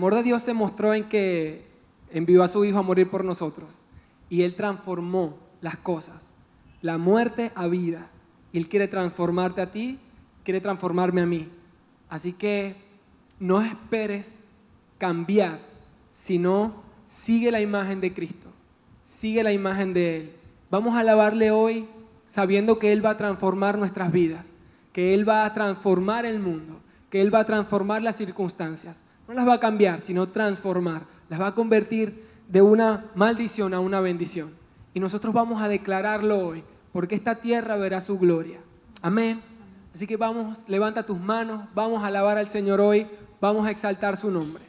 amor de Dios se mostró en que envió a su Hijo a morir por nosotros y Él transformó las cosas, la muerte a vida. Y Él quiere transformarte a ti, quiere transformarme a mí. Así que no esperes cambiar, sino sigue la imagen de Cristo, sigue la imagen de Él. Vamos a alabarle hoy sabiendo que Él va a transformar nuestras vidas, que Él va a transformar el mundo, que Él va a transformar las circunstancias. No las va a cambiar, sino transformar. Las va a convertir de una maldición a una bendición. Y nosotros vamos a declararlo hoy, porque esta tierra verá su gloria. Amén. Así que vamos, levanta tus manos, vamos a alabar al Señor hoy, vamos a exaltar su nombre.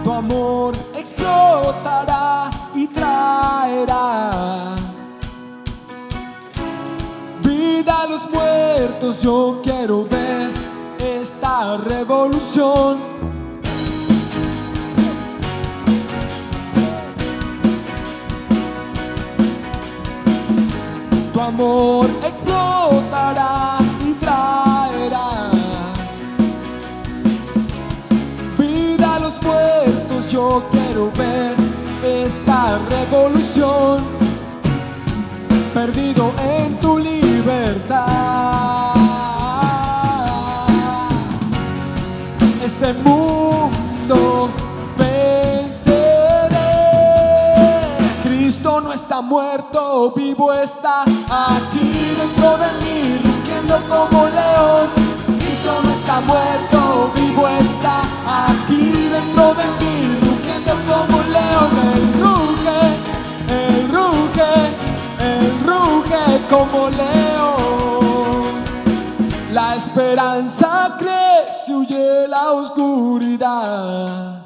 Tu amor explotará y traerá vida a los muertos. Yo quiero ver esta revolución. Tu amor explotará y traerá vida a los muertos. Yo quiero ver esta revolución. Perdido en tu libertad, este mundo venceré. Cristo no está muerto, vivo está aquí dentro de mí, rugiendo como león. Cristo no está muerto, vivo está aquí dentro de mí, rugiendo como león. Él ruge como león. La esperanza crece, huye la oscuridad.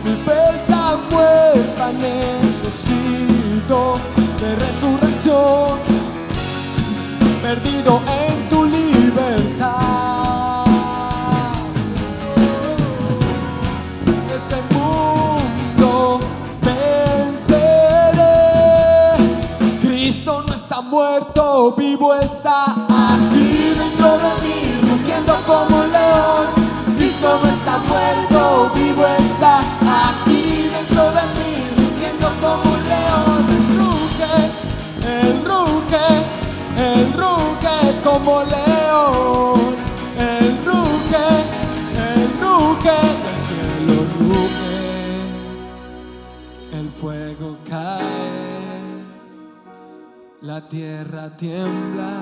Mi fe está muerta, necesito de resurrección. Perdido en tu libertad, este mundo venceré. Cristo no está muerto, vivo está aquí dentro de mí, rugiendo como león. Cristo no está muerto, vivo está aquí dentro de mí, rugiendo como león. Él ruge como león. Él ruge, el cielo ruge, el fuego cae, la tierra tiembla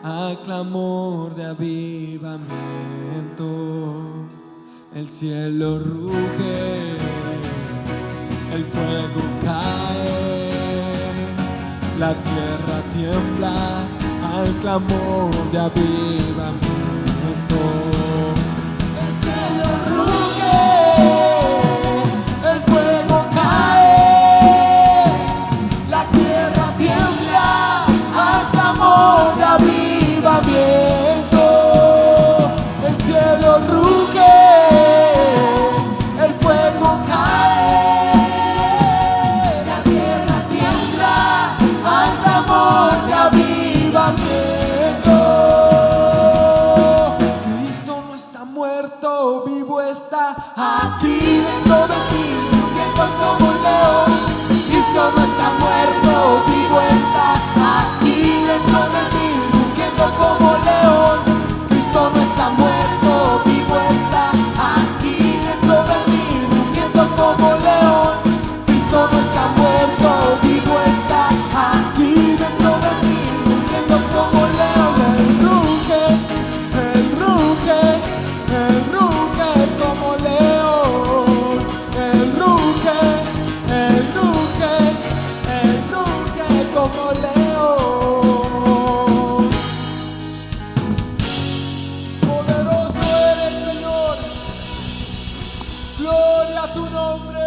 al clamor de avivamiento. El cielo ruge, el fuego cae, la tierra tiembla al clamor de avivamiento. El cielo ruge, el fuego cae, la tierra tiembla al clamor de avivamiento. El cielo ruge, el fuego cae, la tierra tiembla al clamor de avivamiento. Cristo no está muerto, vivo está aquí dentro de ti, rugiendo como un león. Cristo no está muerto, vivo está aquí dentro de ti, rugiendo como león. Cristo no está muerto, vivo está aquí dentro de mí, rugiendo como león. Cristo no está muerto, vivo está aquí dentro de mí, rugiendo como león. Él ruge como león. Él ruge como león. Poderoso eres, Señor, gloria a tu nombre.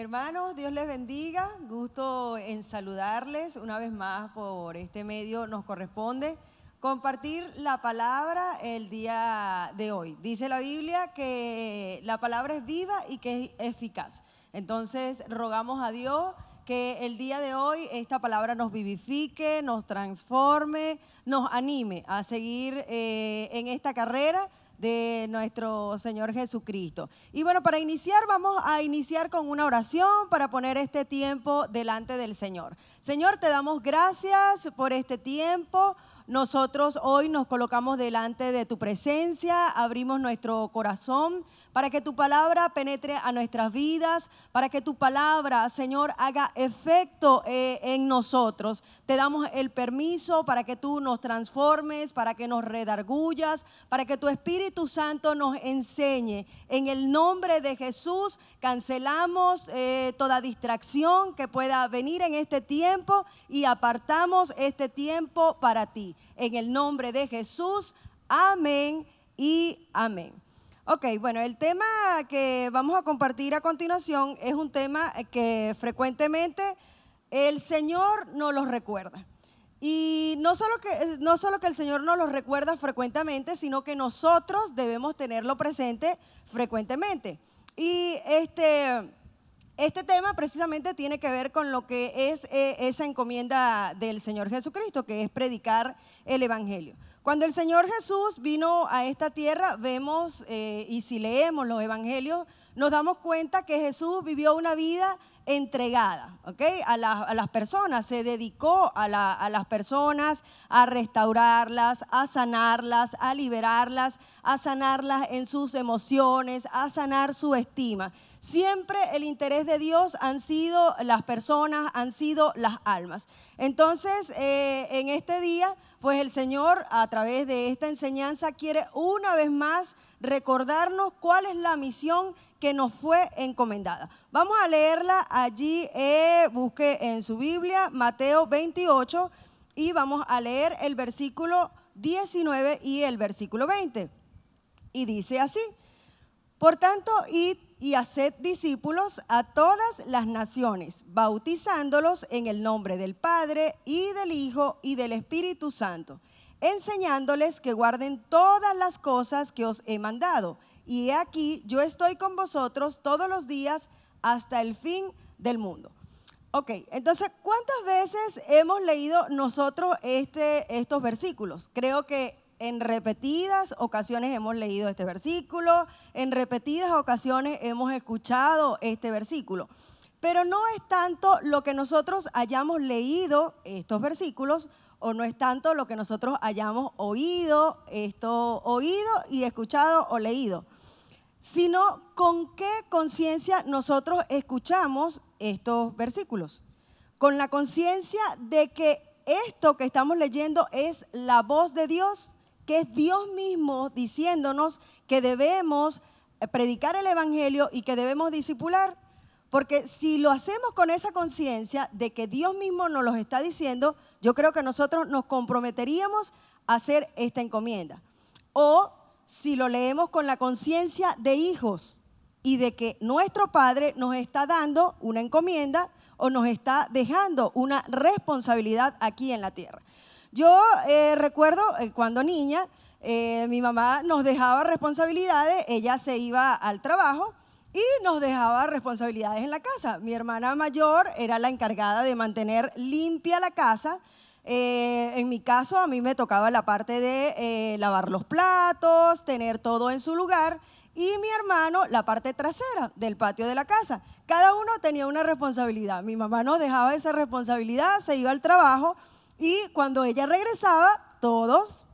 Hermanos, Dios les bendiga. Gusto en saludarles una vez más por este medio. Nos corresponde compartir la palabra el día de hoy. Dice la Biblia que la palabra es viva y que es eficaz. Entonces, rogamos a Dios que el día de hoy esta palabra nos vivifique, nos transforme, nos anime a seguir en esta carrera de nuestro Señor Jesucristo. Y bueno, para iniciar, vamos a iniciar con una oración para poner este tiempo delante del Señor. Señor, te damos gracias por este tiempo. Nosotros hoy nos colocamos delante de tu presencia, abrimos nuestro corazón para que tu palabra penetre a nuestras vidas, para que tu palabra, Señor, haga efecto en nosotros. Te damos el permiso para que tú nos transformes, para que nos redargullas, para que tu Espíritu Santo nos enseñe. En el nombre de Jesús cancelamos toda distracción que pueda venir en este tiempo y apartamos este tiempo para ti. En el nombre de Jesús, amén y amén. Ok, bueno, el tema que vamos a compartir a continuación es un tema que frecuentemente el Señor nos lo recuerda. Y no solo que el Señor nos lo recuerda frecuentemente, sino que nosotros debemos tenerlo presente frecuentemente. Y este tema precisamente tiene que ver con lo que es esa encomienda del Señor Jesucristo, que es predicar el Evangelio. Cuando el Señor Jesús vino a esta tierra, vemos, y si leemos los evangelios, nos damos cuenta que Jesús vivió una vida entregada, ¿ok? A las personas, se dedicó a las personas a restaurarlas, a sanarlas, a liberarlas, a sanarlas en sus emociones, a sanar su estima. Siempre el interés de Dios han sido las personas, han sido las almas. Entonces, en este día, pues el Señor, a través de esta enseñanza, quiere una vez más recordarnos cuál es la misión que nos fue encomendada. Vamos a leerla allí, busque en su Biblia, Mateo 28, y vamos a leer el versículo 19 y el versículo 20. Y dice así: por tanto, id y haced discípulos a todas las naciones, bautizándolos en el nombre del Padre y del Hijo y del Espíritu Santo, enseñándoles que guarden todas las cosas que os he mandado. Y he aquí, yo estoy con vosotros todos los días hasta el fin del mundo. Ok, entonces, ¿cuántas veces hemos leído nosotros estos versículos? Creo que en repetidas ocasiones hemos leído este versículo, en repetidas ocasiones hemos escuchado este versículo. Pero no es tanto lo que nosotros hayamos leído estos versículos, o no es tanto lo que nosotros hayamos oído y escuchado o leído, sino con qué conciencia nosotros escuchamos estos versículos. Con la conciencia de que esto que estamos leyendo es la voz de Dios, que es Dios mismo diciéndonos que debemos predicar el Evangelio y que debemos discipular. Porque si lo hacemos con esa conciencia de que Dios mismo nos lo está diciendo, yo creo que nosotros nos comprometeríamos a hacer esta encomienda. O si lo leemos con la conciencia de hijos y de que nuestro Padre nos está dando una encomienda o nos está dejando una responsabilidad aquí en la tierra. Yo recuerdo cuando niña, mi mamá nos dejaba responsabilidades, ella se iba al trabajo y nos dejaba responsabilidades en la casa. Mi hermana mayor era la encargada de mantener limpia la casa. En mi caso, a mí me tocaba la parte de lavar los platos, tener todo en su lugar, y mi hermano la parte trasera del patio de la casa. Cada uno tenía una responsabilidad. Mi mamá nos dejaba esa responsabilidad, se iba al trabajo, y cuando ella regresaba, todos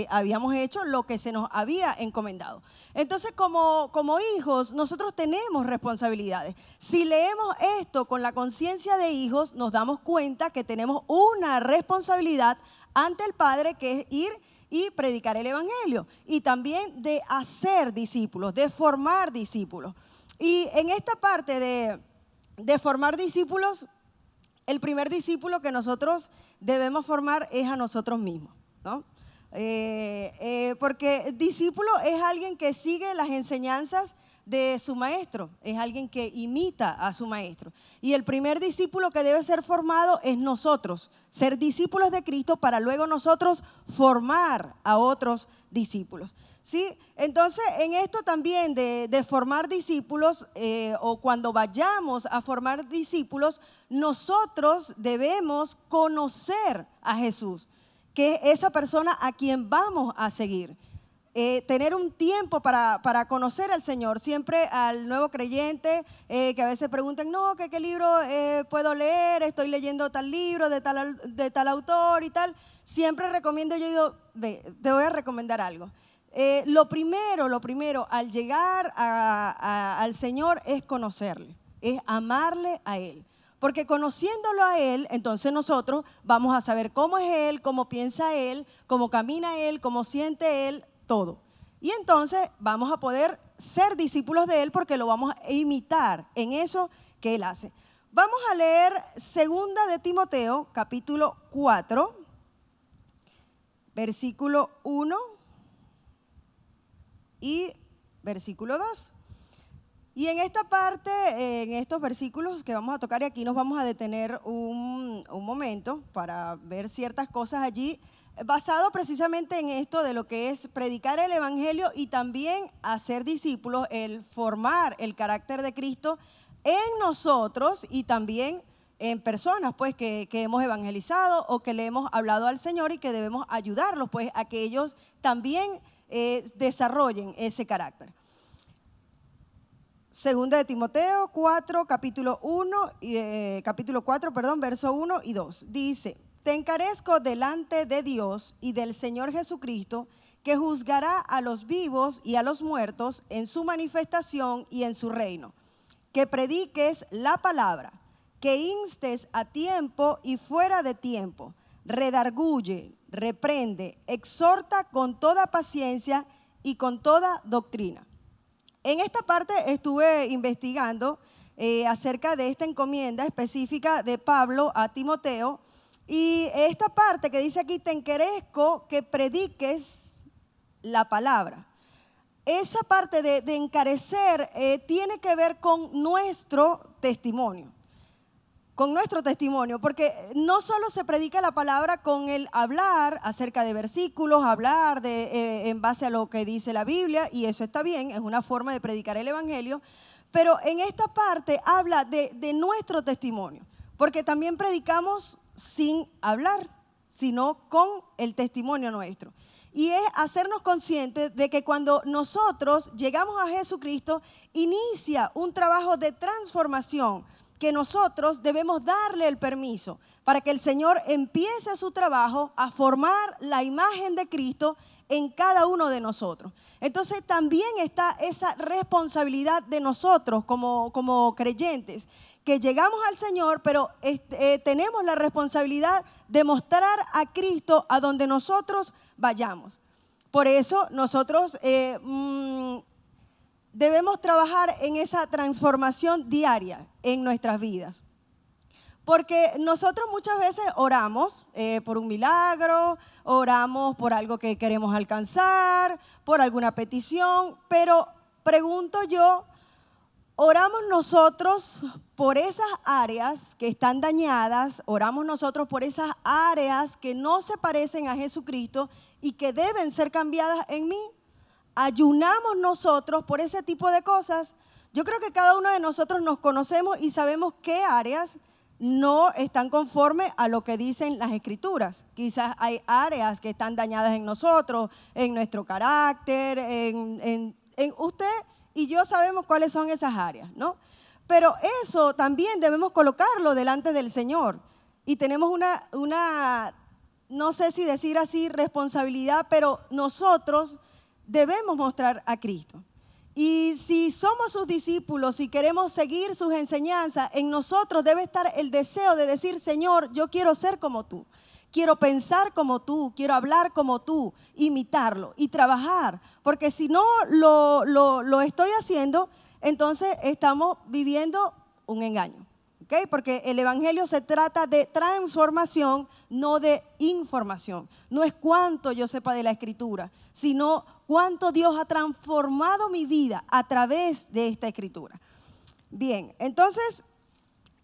habíamos hecho lo que se nos había encomendado. Entonces, como hijos, nosotros tenemos responsabilidades. Si leemos esto con la conciencia de hijos, nos damos cuenta que tenemos una responsabilidad ante el Padre, que es ir y predicar el Evangelio, y también de hacer discípulos, de formar discípulos. Y en esta parte de formar discípulos, el primer discípulo que nosotros debemos formar es a nosotros mismos, ¿no? Porque discípulo es alguien que sigue las enseñanzas de su maestro, es alguien que imita a su maestro. Y el primer discípulo que debe ser formado es nosotros, ser discípulos de Cristo para luego nosotros formar a otros discípulos. ¿Sí? Entonces, en esto también de formar discípulos, o cuando vayamos a formar discípulos, nosotros debemos conocer a Jesús, que es esa persona a quien vamos a seguir. Tener un tiempo para conocer al Señor. Siempre al nuevo creyente que a veces preguntan, no, ¿qué libro puedo leer? Estoy leyendo tal libro de tal autor y tal. Siempre recomiendo, yo digo, ve, te voy a recomendar algo. Lo primero al llegar al Señor es conocerle, es amarle a Él. Porque conociéndolo a Él, entonces nosotros vamos a saber cómo es Él, cómo piensa Él, cómo camina Él, cómo siente Él, todo. Y entonces vamos a poder ser discípulos de Él porque lo vamos a imitar en eso que Él hace. Vamos a leer 2 de Timoteo, capítulo 4, versículo 1 y versículo 2. Y en esta parte, en estos versículos que vamos a tocar, y aquí nos vamos a detener un momento para ver ciertas cosas allí, basado precisamente en esto de lo que es predicar el evangelio y también hacer discípulos, el formar el carácter de Cristo en nosotros y también en personas pues que hemos evangelizado o que le hemos hablado al Señor y que debemos ayudarlos pues a que ellos también desarrollen ese carácter. 2 de Timoteo 4, capítulo 4, verso 1 y 2. Dice: te encarezco delante de Dios y del Señor Jesucristo, que juzgará a los vivos y a los muertos en su manifestación y en su reino. Que prediques la palabra, que instes a tiempo y fuera de tiempo, redarguye, reprende, exhorta con toda paciencia y con toda doctrina. En esta parte estuve investigando acerca de esta encomienda específica de Pablo a Timoteo. Y esta parte que dice aquí, te encarezco que prediques la palabra. Esa parte de encarecer tiene que ver con nuestro testimonio. Con nuestro testimonio, porque no solo se predica la palabra con el hablar acerca de versículos, hablar en base a lo que dice la Biblia, y eso está bien, es una forma de predicar el evangelio, pero en esta parte habla de nuestro testimonio, porque también predicamos sin hablar, sino con el testimonio nuestro. Y es hacernos conscientes de que cuando nosotros llegamos a Jesucristo, inicia un trabajo de transformación que nosotros debemos darle el permiso para que el Señor empiece su trabajo a formar la imagen de Cristo en cada uno de nosotros. Entonces también está esa responsabilidad de nosotros como creyentes, que llegamos al Señor, pero tenemos la responsabilidad de mostrar a Cristo a donde nosotros vayamos. Por eso nosotros debemos trabajar en esa transformación diaria en nuestras vidas. Porque nosotros muchas veces oramos por un milagro, oramos por algo que queremos alcanzar, por alguna petición, pero pregunto yo, ¿oramos nosotros por esas áreas que están dañadas? ¿Oramos nosotros por esas áreas que no se parecen a Jesucristo y que deben ser cambiadas en mí? ¿Ayunamos nosotros por ese tipo de cosas? Yo creo que cada uno de nosotros nos conocemos y sabemos qué áreas no están conformes a lo que dicen las Escrituras. Quizás hay áreas que están dañadas en nosotros, en nuestro carácter, en usted y yo sabemos cuáles son esas áreas, ¿no? Pero eso también debemos colocarlo delante del Señor. Y tenemos una, no sé si decir así, responsabilidad, pero nosotros debemos mostrar a Cristo. Y si somos sus discípulos y queremos seguir sus enseñanzas, en nosotros debe estar el deseo de decir, Señor, yo quiero ser como tú, quiero pensar como tú, quiero hablar como tú, imitarlo y trabajar. Porque si no lo estoy haciendo, entonces estamos viviendo un engaño. ¿ok? Porque el evangelio se trata de transformación, no de información. No es cuánto yo sepa de la escritura, sino cuánto Dios ha transformado mi vida a través de esta escritura. Bien, entonces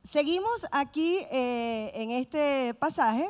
seguimos aquí en este pasaje,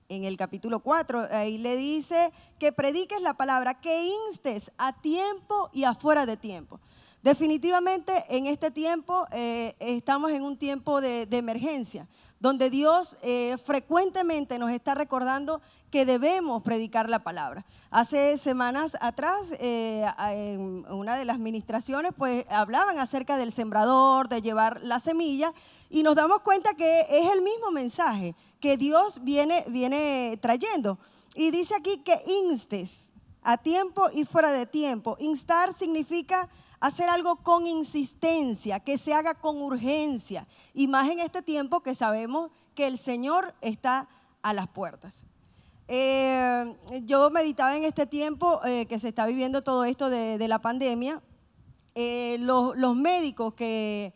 en el capítulo 4, ahí le dice que prediques la palabra, que instes a tiempo y afuera de tiempo. Definitivamente en este tiempo estamos en un tiempo de emergencia, donde Dios frecuentemente nos está recordando que debemos predicar la palabra. Hace semanas atrás, en una de las ministraciones, pues hablaban acerca del sembrador, de llevar la semilla, y nos damos cuenta que es el mismo mensaje que Dios viene trayendo. Y dice aquí que instes a tiempo y fuera de tiempo. Instar significa hacer algo con insistencia, que se haga con urgencia, y más en este tiempo que sabemos que el Señor está a las puertas. Yo meditaba en este tiempo que se está viviendo todo esto de la pandemia, los médicos que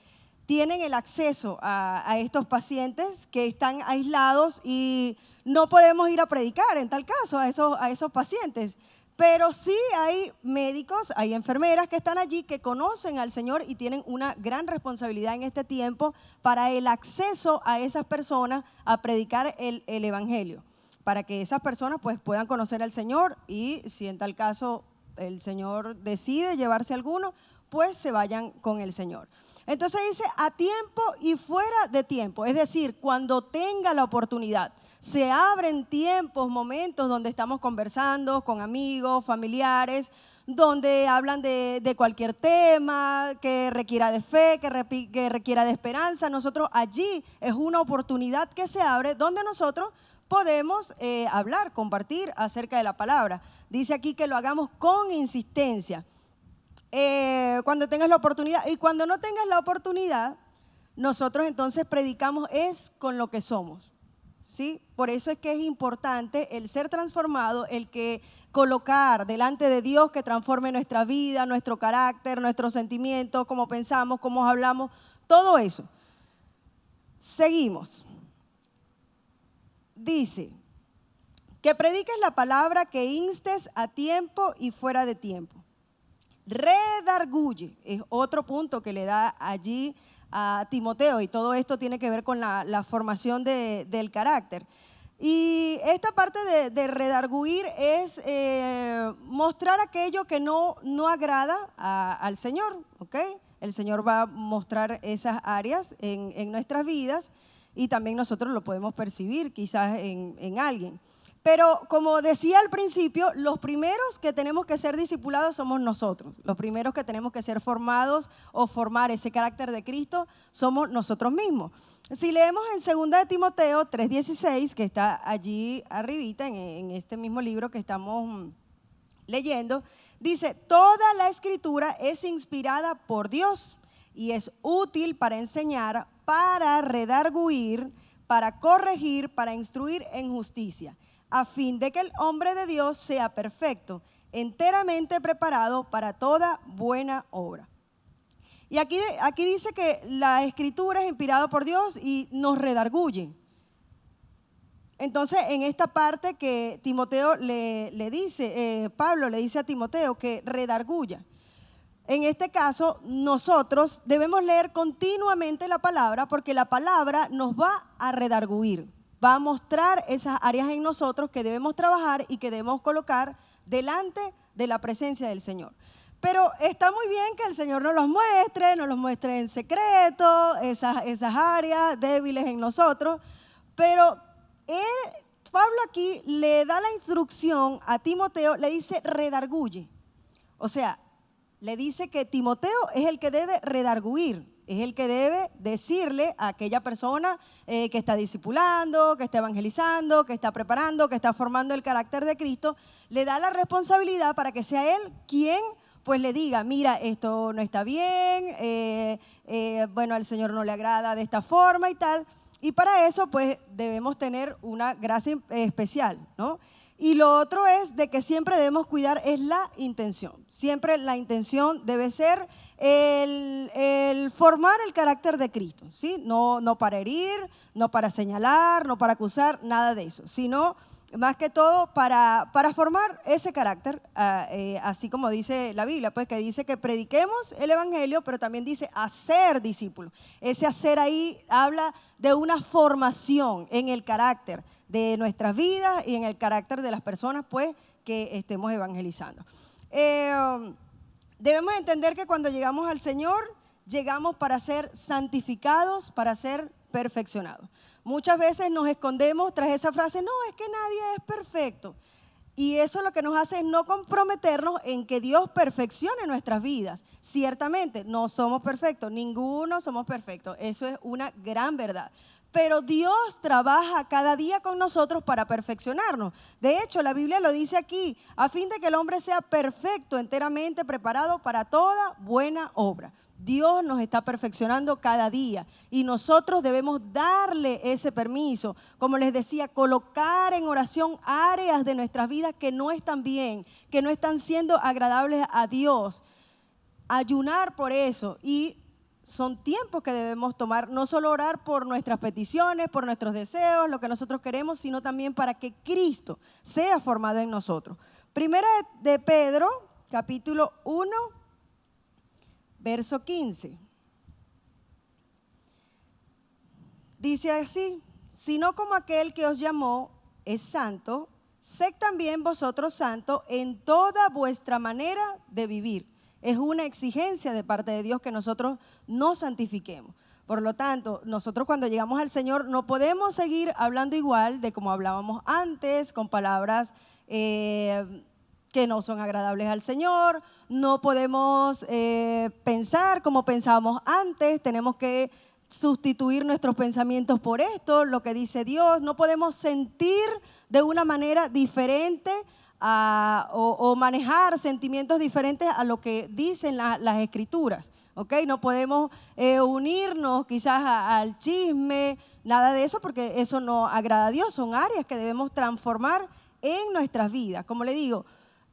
tienen el acceso a estos pacientes que están aislados y no podemos ir a predicar en tal caso a esos pacientes. Pero sí hay médicos, hay enfermeras que están allí que conocen al Señor y tienen una gran responsabilidad en este tiempo para el acceso a esas personas a predicar el evangelio, para que esas personas pues puedan conocer al Señor y si en tal caso el Señor decide llevarse a alguno, pues se vayan con el Señor. Entonces dice a tiempo y fuera de tiempo, es decir, cuando tenga la oportunidad. Se abren tiempos, momentos donde estamos conversando con amigos, familiares, donde hablan de cualquier tema que requiera de fe, que requiera de esperanza. Nosotros allí es una oportunidad que se abre donde nosotros podemos hablar, compartir acerca de la palabra. Dice aquí que lo hagamos con insistencia. Cuando tengas la oportunidad y cuando no tengas la oportunidad, nosotros entonces predicamos es con lo que somos. ¿Sí? Por eso es que es importante el ser transformado, el que colocar delante de Dios que transforme nuestra vida, nuestro carácter, nuestros sentimientos, cómo pensamos, cómo hablamos, todo eso. Seguimos. Dice, que prediques la palabra, que instes a tiempo y fuera de tiempo. Redarguye, es otro punto que le da allí a Timoteo, y todo esto tiene que ver con la formación del carácter. Y esta parte de redarguir es mostrar aquello que no agrada al Señor, ¿ok? El Señor va a mostrar esas áreas en nuestras vidas y también nosotros lo podemos percibir quizás en alguien. Pero como decía al principio, los primeros que tenemos que ser discipulados somos nosotros. Los primeros que tenemos que ser formados o formar ese carácter de Cristo somos nosotros mismos. Si leemos en 2 de Timoteo 3:16, que está allí arribita en este mismo libro que estamos leyendo, dice, toda la escritura es inspirada por Dios y es útil para enseñar, para redarguir, para corregir, para instruir en justicia, a fin de que el hombre de Dios sea perfecto, enteramente preparado para toda buena obra. Y aquí dice que la escritura es inspirada por Dios y nos redarguye. Entonces, en esta parte que Timoteo le dice, Pablo le dice a Timoteo que redarguya. En este caso, nosotros debemos leer continuamente la palabra porque la palabra nos va a redarguir. Va a mostrar esas áreas en nosotros que debemos trabajar y que debemos colocar delante de la presencia del Señor. Pero está muy bien que el Señor nos los muestre en secreto, esas áreas débiles en nosotros, pero Pablo aquí le da la instrucción a Timoteo, le dice redarguye. O sea, le dice que Timoteo es el que debe redarguir. Es el que debe decirle a aquella persona que está discipulando, que está evangelizando, que está preparando, que está formando el carácter de Cristo, le da la responsabilidad para que sea él quien pues le diga, mira, esto no está bien, bueno, al Señor no le agrada de esta forma y tal. Y para eso pues debemos tener una gracia especial, ¿no? Y lo otro es de que siempre debemos cuidar es la intención. Siempre la intención debe ser el formar el carácter de Cristo, ¿sí? No para herir, no para señalar, no para acusar, nada de eso, sino más que todo para formar ese carácter, así como dice la Biblia, pues que dice que prediquemos el evangelio, pero también dice hacer discípulos. Ese hacer ahí habla de una formación en el carácter de nuestras vidas y en el carácter de las personas, pues, que estemos evangelizando. Debemos entender que cuando llegamos al Señor, llegamos para ser santificados, para ser perfeccionados. Muchas veces nos escondemos tras esa frase, no, es que nadie es perfecto. Y eso lo que nos hace es no comprometernos en que Dios perfeccione nuestras vidas. Ciertamente, no somos perfectos, ninguno somos perfectos, eso es una gran verdad. Pero Dios trabaja cada día con nosotros para perfeccionarnos. De hecho, la Biblia lo dice aquí, a fin de que el hombre sea perfecto, enteramente preparado para toda buena obra. Dios nos está perfeccionando cada día y nosotros debemos darle ese permiso. Como les decía, colocar en oración áreas de nuestras vidas que no están bien, que no están siendo agradables a Dios. Ayunar por eso y son tiempos que debemos tomar, no solo orar por nuestras peticiones, por nuestros deseos, lo que nosotros queremos, sino también para que Cristo sea formado en nosotros. Primera de Pedro, capítulo 1, verso 15. Dice así, sino como aquel que os llamó es santo, sed también vosotros santos en toda vuestra manera de vivir. Es una exigencia de parte de Dios que nosotros nos santifiquemos. Por lo tanto, nosotros cuando llegamos al Señor no podemos seguir hablando igual de como hablábamos antes, con palabras que no son agradables al Señor. No podemos pensar como pensábamos antes, tenemos que sustituir nuestros pensamientos por esto, lo que dice Dios. No podemos sentir de una manera diferente o manejar sentimientos diferentes a lo que dicen las Escrituras. ¿Okay? No podemos unirnos quizás al chisme, nada de eso, porque eso no agrada a Dios. Son áreas que debemos transformar en nuestras vidas. Como le digo,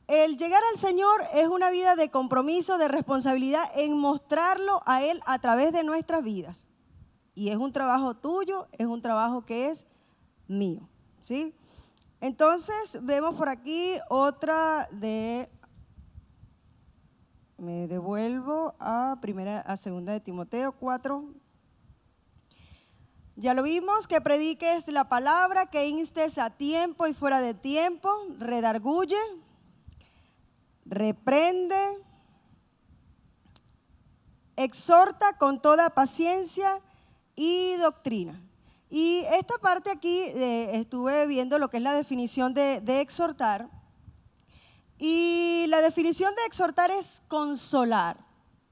el llegar al Señor es una vida de compromiso, de responsabilidad en mostrarlo a Él a través de nuestras vidas. Y es un trabajo tuyo, es un trabajo que es mío, ¿sí? Entonces, vemos por aquí otra de... Me devuelvo a segunda de Timoteo 4. Ya lo vimos, que prediques la palabra, que instes a tiempo y fuera de tiempo, redarguye, reprende, exhorta con toda paciencia y doctrina. Y esta parte aquí estuve viendo lo que es la definición de exhortar. Y la definición de exhortar es consolar,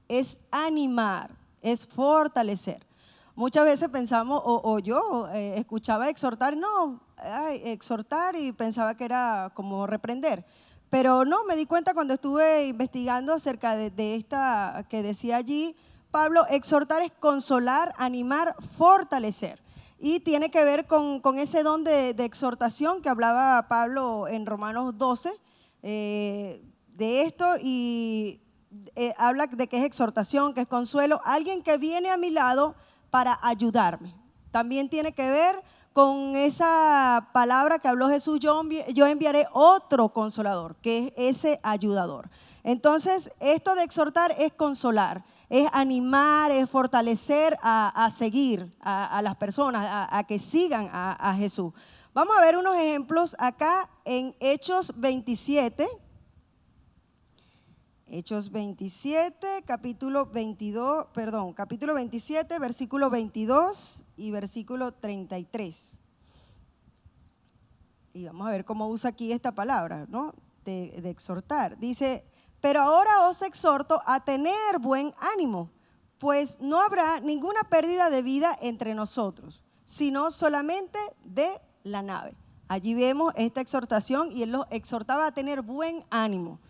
es animar, es fortalecer. Muchas veces pensamos, o yo escuchaba exhortar, exhortar y pensaba que era como reprender. Pero no, me di cuenta cuando estuve investigando acerca de esta que decía allí, Pablo, exhortar es consolar, animar, fortalecer. Y tiene que ver con ese don de exhortación que hablaba Pablo en Romanos 12, de esto, y habla de que es exhortación, que es consuelo, alguien que viene a mi lado para ayudarme. También tiene que ver con esa palabra que habló Jesús, yo enviaré otro consolador, que es ese ayudador. Entonces, esto de exhortar es consolar, es animar, es fortalecer a seguir a las personas, a que sigan a Jesús. Vamos a ver unos ejemplos acá en Hechos 27. Hechos 27, capítulo 27, versículo 22 y versículo 33. Y vamos a ver cómo usa aquí esta palabra, ¿no? De exhortar. Dice, pero ahora os exhorto a tener buen ánimo, pues no habrá ninguna pérdida de vida entre nosotros, sino solamente de la nave. Allí vemos esta exhortación y él los exhortaba a tener buen ánimo.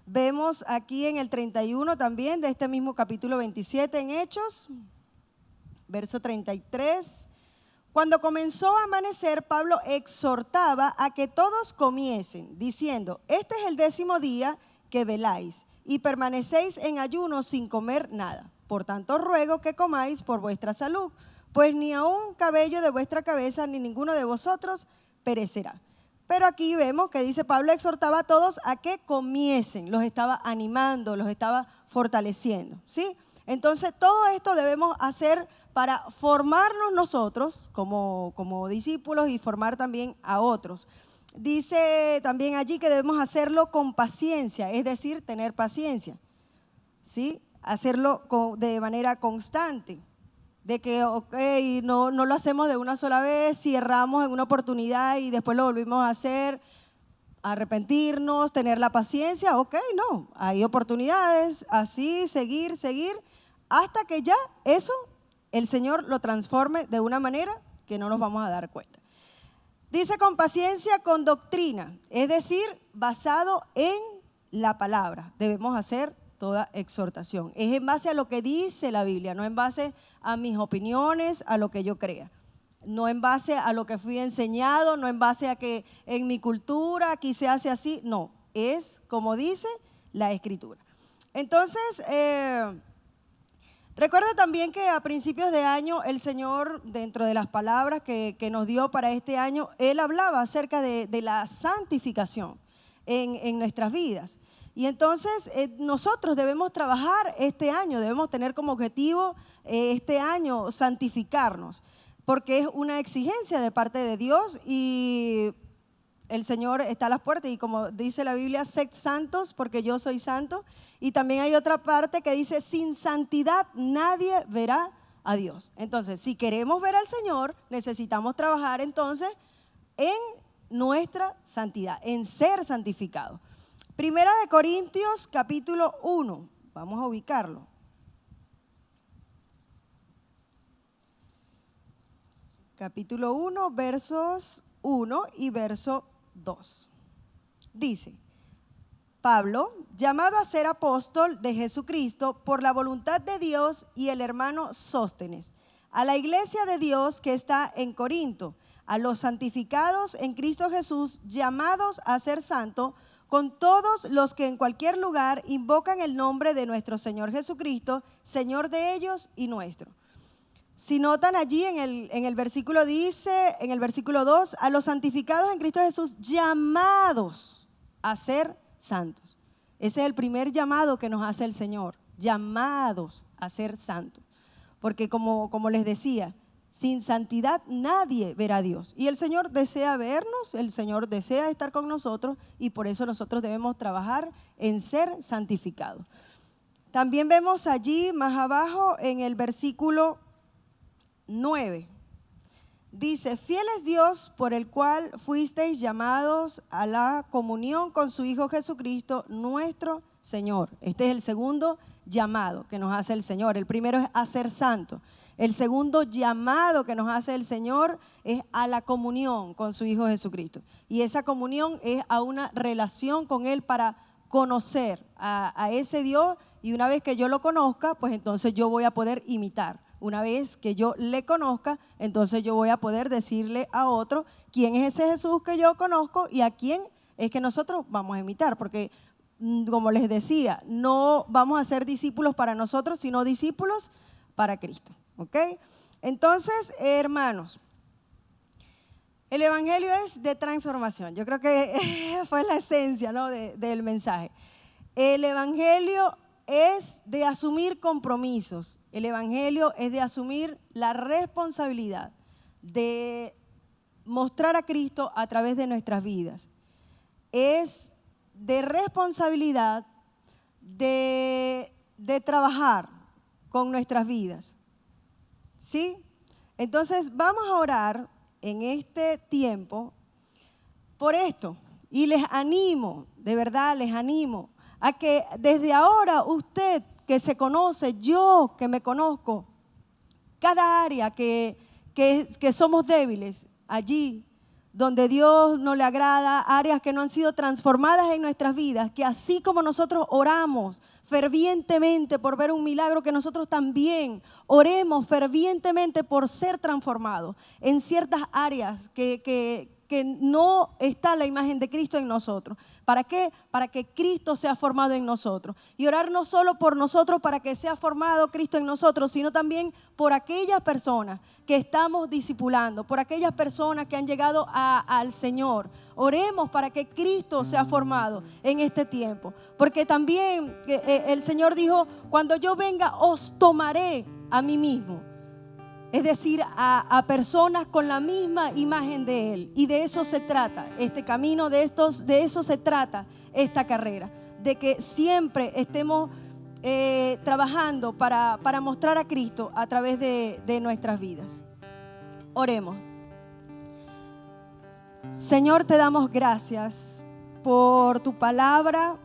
Vemos aquí en el 31 también de este mismo capítulo 27 en Hechos, verso 33, Cuando comenzó a amanecer, Pablo exhortaba a que todos comiesen, diciendo, este es el 10º día que veláis y permanecéis en ayuno sin comer nada. Por tanto, ruego que comáis por vuestra salud, pues ni aun un cabello de vuestra cabeza ni ninguno de vosotros perecerá. Pero aquí vemos que dice Pablo exhortaba a todos a que comiesen, los estaba animando, los estaba fortaleciendo, ¿sí? Entonces, todo esto debemos hacer para formarnos nosotros como discípulos y formar también a otros. Dice también allí que debemos hacerlo con paciencia, es decir, tener paciencia, ¿sí? Hacerlo de manera constante, de que no lo hacemos de una sola vez, si erramos en una oportunidad y después lo volvimos a hacer, arrepentirnos, tener la paciencia, no, hay oportunidades, así, seguir, hasta que ya eso el Señor lo transforme de una manera que no nos vamos a dar cuenta. Dice con paciencia, con doctrina, es decir, basado en la palabra. Debemos hacer toda exhortación. Es en base a lo que dice la Biblia, no en base a mis opiniones, a lo que yo crea. No en base a lo que fui enseñado, no en base a que en mi cultura aquí se hace así. No, es como dice la Escritura. Entonces, recuerdo también que a principios de año el Señor, dentro de las palabras que nos dio para este año, Él hablaba acerca de la santificación en nuestras vidas. Y entonces nosotros debemos trabajar este año, debemos tener como objetivo este año santificarnos, porque es una exigencia de parte de Dios y el Señor está a las puertas y como dice la Biblia, sed santos porque yo soy santo. Y también hay otra parte que dice, sin santidad nadie verá a Dios. Entonces, si queremos ver al Señor, necesitamos trabajar entonces en nuestra santidad, en ser santificados. Primera de Corintios, capítulo 1, vamos a ubicarlo. Capítulo 1, versos 1 y verso 2. Dice, Pablo, llamado a ser apóstol de Jesucristo por la voluntad de Dios y el hermano Sóstenes, a la iglesia de Dios que está en Corinto, a los santificados en Cristo Jesús, llamados a ser santos, con todos los que en cualquier lugar invocan el nombre de nuestro Señor Jesucristo, Señor de ellos y nuestro. Si notan allí en el versículo dice, en el versículo 2, a los santificados en Cristo Jesús, llamados a ser santos. Ese es el primer llamado que nos hace el Señor, llamados a ser santos. Porque como les decía, sin santidad nadie verá a Dios. Y el Señor desea vernos, el Señor desea estar con nosotros y por eso nosotros debemos trabajar en ser santificados. También vemos allí más abajo en el versículo 9. Dice, fiel es Dios por el cual fuisteis llamados a la comunión con su Hijo Jesucristo, nuestro Señor. Este es el segundo llamado que nos hace el Señor. El primero es a ser santo. El segundo llamado que nos hace el Señor es a la comunión con su Hijo Jesucristo. Y esa comunión es a una relación con Él para conocer a ese Dios. Y una vez que yo lo conozca, pues entonces yo voy a poder imitar. Una vez que yo le conozca, entonces yo voy a poder decirle a otro quién es ese Jesús que yo conozco y a quién es que nosotros vamos a imitar. Porque, como les decía, no vamos a ser discípulos para nosotros, sino discípulos para Cristo. ¿Ok? Entonces, hermanos, el evangelio es de transformación. Yo creo que fue la esencia, ¿no? del mensaje. El evangelio es de asumir compromisos. El evangelio es de asumir la responsabilidad de mostrar a Cristo a través de nuestras vidas. Es de responsabilidad de trabajar con nuestras vidas. ¿Sí? Entonces vamos a orar en este tiempo por esto. Y les animo, de verdad les animo, a que desde ahora usted que se conoce, yo que me conozco, cada área que somos débiles, allí donde Dios no le agrada, áreas que no han sido transformadas en nuestras vidas, que así como nosotros oramos fervientemente por ver un milagro, que nosotros también oremos fervientemente por ser transformados en ciertas áreas que no está la imagen de Cristo en nosotros. ¿Para qué? Para que Cristo sea formado en nosotros. Y orar no solo por nosotros para que sea formado Cristo en nosotros, sino también por aquellas personas que estamos discipulando, por aquellas personas que han llegado al Señor. Oremos para que Cristo sea formado en este tiempo. Porque también el Señor dijo, cuando yo venga os tomaré a mí mismo. Es decir, a personas con la misma imagen de Él. Y de eso se trata este camino, de eso se trata esta carrera. De que siempre estemos trabajando para mostrar a Cristo a través de nuestras vidas. Oremos. Señor, te damos gracias por tu palabra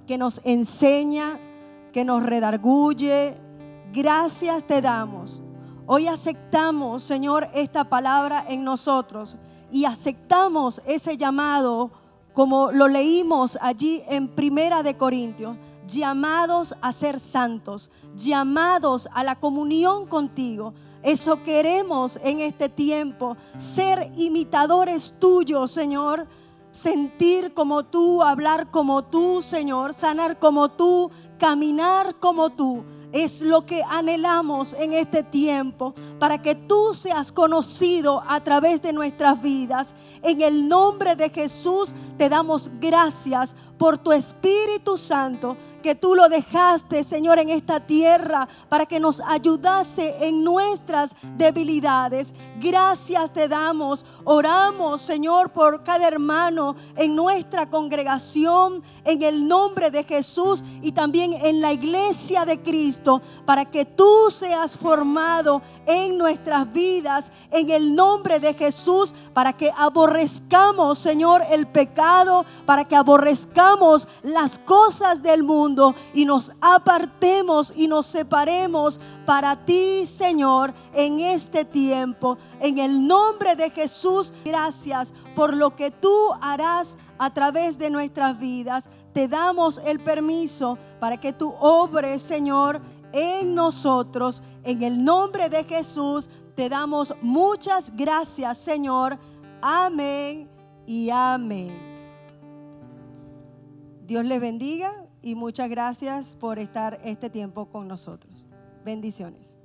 que nos enseña, que nos redarguye. Gracias te damos. Hoy aceptamos, Señor, esta palabra en nosotros y aceptamos ese llamado, como lo leímos allí en Primera de Corintios, llamados a ser santos, llamados a la comunión contigo. Eso queremos en este tiempo, ser imitadores tuyos, Señor. Sentir como tú, hablar como tú, Señor, sanar como tú, caminar como tú. Es lo que anhelamos en este tiempo, para que tú seas conocido a través de nuestras vidas. En el nombre de Jesús te damos gracias por tu Espíritu Santo, que tú lo dejaste, Señor, en esta tierra para que nos ayudase en nuestras debilidades. Gracias te damos. Oramos, Señor, por cada hermano en nuestra congregación, en el nombre de Jesús, y también en la iglesia de Cristo, para que tú seas formado en nuestras vidas, en el nombre de Jesús, para que aborrezcamos, Señor, el pecado, para que aborrezcamos las cosas del mundo y nos apartemos y nos separemos para ti, Señor, en este tiempo. En el nombre de Jesús, gracias por lo que tú harás a través de nuestras vidas. Te damos el permiso para que tú obres, Señor, en nosotros. En el nombre de Jesús te damos muchas gracias, Señor. Amén y amén. Dios les bendiga y muchas gracias por estar este tiempo con nosotros. Bendiciones.